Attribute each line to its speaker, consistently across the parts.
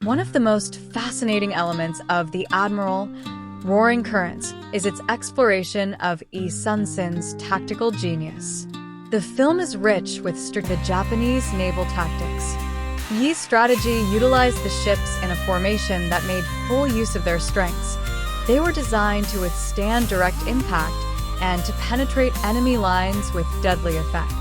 Speaker 1: One of the most fascinating elements of The Admiral, Roaring Currents, is its exploration of Yi Sun-sin's tactical genius. The film is rich with the Japanese naval tactics. Yi's strategy utilized the ships in a formation that made full use of their strengths. They were designed to withstand direct impact and to penetrate enemy lines with deadly effect.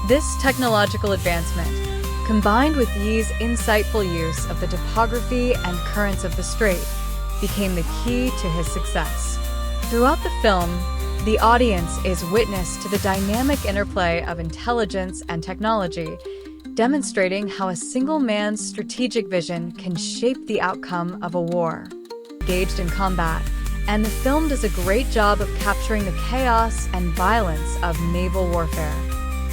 Speaker 1: This technological advancement, combined with Yi's insightful use of the topography and currents of the strait, became the key to his success. Throughout the film, the audience is witness to the dynamic interplay of intelligence and technology, demonstrating how a single man's strategic vision can shape the outcome of a war. Engaged in combat, and the film does a great job of capturing the chaos and violence of naval warfare.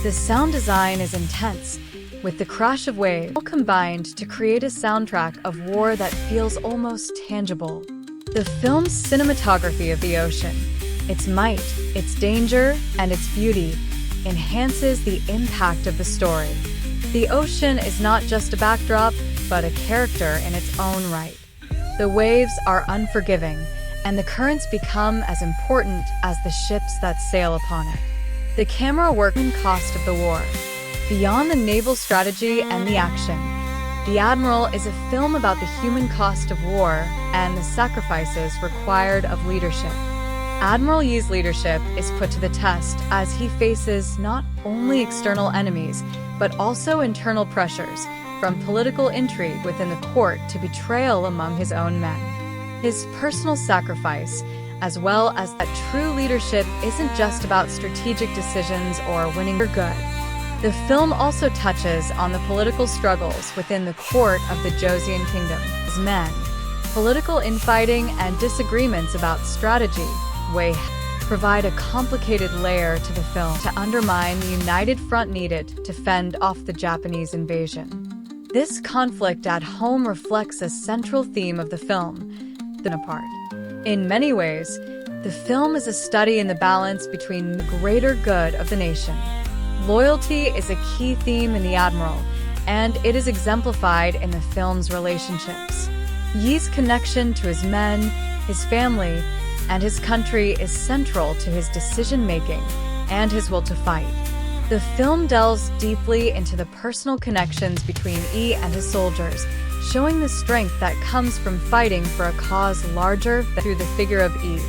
Speaker 1: The sound design is intense, with the crash of waves all combined to create a soundtrack of war that feels almost tangible. The film's cinematography of the ocean, its might, its danger, and its beauty, enhances the impact of the story. The ocean is not just a backdrop, but a character in its own right. The waves are unforgiving, and the currents become as important as the ships that sail upon it. The camera work and cost of the war. Beyond the naval strategy and the action, The Admiral is a film about the human cost of war and the sacrifices required of leadership. Admiral Yi's leadership is put to the test as he faces not only external enemies, but also internal pressures, from political intrigue within the court to betrayal among his own men. His personal sacrifice, as well as that true leadership isn't just about strategic decisions or winning for good. The film also touches on the political struggles within the court of the Joseon Kingdom. As men, political infighting and disagreements about strategy provide a complicated layer to the film to undermine the united front needed to fend off the Japanese invasion. This conflict at home reflects a central theme of the film, apart. In many ways, the film is a study in the balance between the greater good of the nation. Loyalty is a key theme in The Admiral, and it is exemplified in the film's relationships. Yi's connection to his men, his family, and his country is central to his decision-making and his will to fight. The film delves deeply into the personal connections between Yi and his soldiers, showing the strength that comes from fighting for a cause larger through the figure of Yi,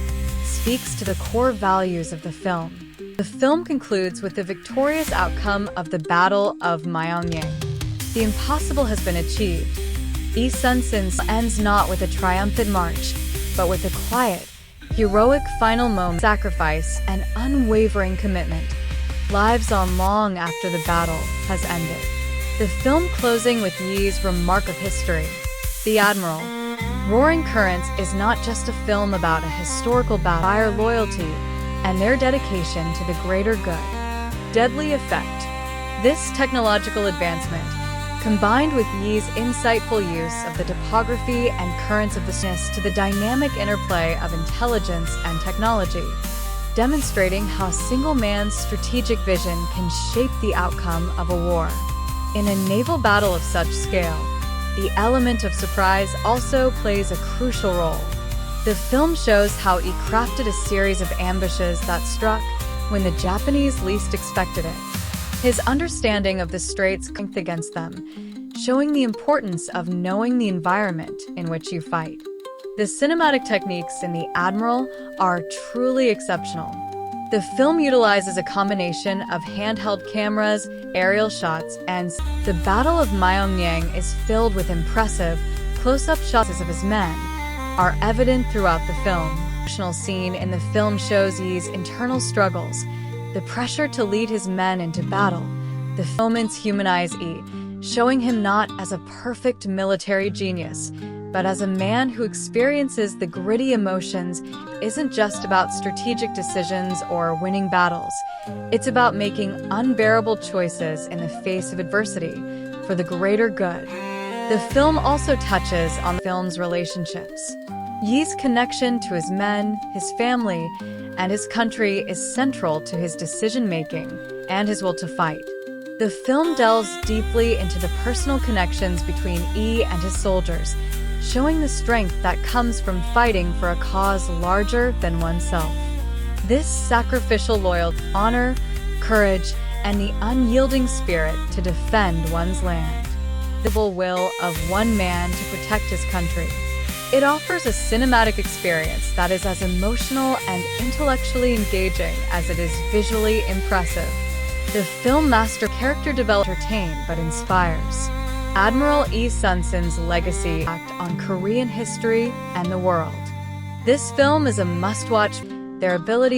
Speaker 1: speaks to the core values of the film. The film concludes with the victorious outcome of the Battle of Myeongnyang. The impossible has been achieved. Yi Sun-sin ends not with a triumphant march, but with a quiet, heroic final moment, sacrifice, and unwavering commitment. Lives on long after the battle has ended. The film closing with Yi's remark of history. The Admiral, Roaring Currents is not just a film about a historical battle, fire loyalty, and their dedication to the greater good. Deadly effect. This technological advancement, combined with Yi's insightful use of the topography and currents of the sea to the dynamic interplay of intelligence and technology, demonstrating how a single man's strategic vision can shape the outcome of a war. In a naval battle of such scale, the element of surprise also plays a crucial role. The film shows how Yi crafted a series of ambushes that struck when the Japanese least expected it. His understanding of the strait's strength against them, showing the importance of knowing the environment in which you fight. The cinematic techniques in The Admiral are truly exceptional. The film utilizes a combination of handheld cameras, aerial shots, and the Battle of Myeongnyang is filled with impressive, close-up shots of his men, are evident throughout the film. The emotional scene in the film shows Yi's internal struggles, the pressure to lead his men into battle. The moments humanize Yi, showing him not as a perfect military genius, but as a man who experiences the gritty emotions. Isn't just about strategic decisions or winning battles. It's about making unbearable choices in the face of adversity for the greater good. The film also touches on the film's relationships. Yi's connection to his men, his family, and his country is central to his decision-making and his will to fight. The film delves deeply into the personal connections between Yi and his soldiers, showing the strength that comes from fighting for a cause larger than oneself. This sacrificial loyalty, honor, courage, and the unyielding spirit to defend one's land. The will of one man to protect his country. It offers a cinematic experience that is as emotional and intellectually engaging as it is visually impressive. The film master character develops entertain but inspires. Admiral Yi Sun-sin's legacy act on Korean history and the world. This film is a must-watch. Their ability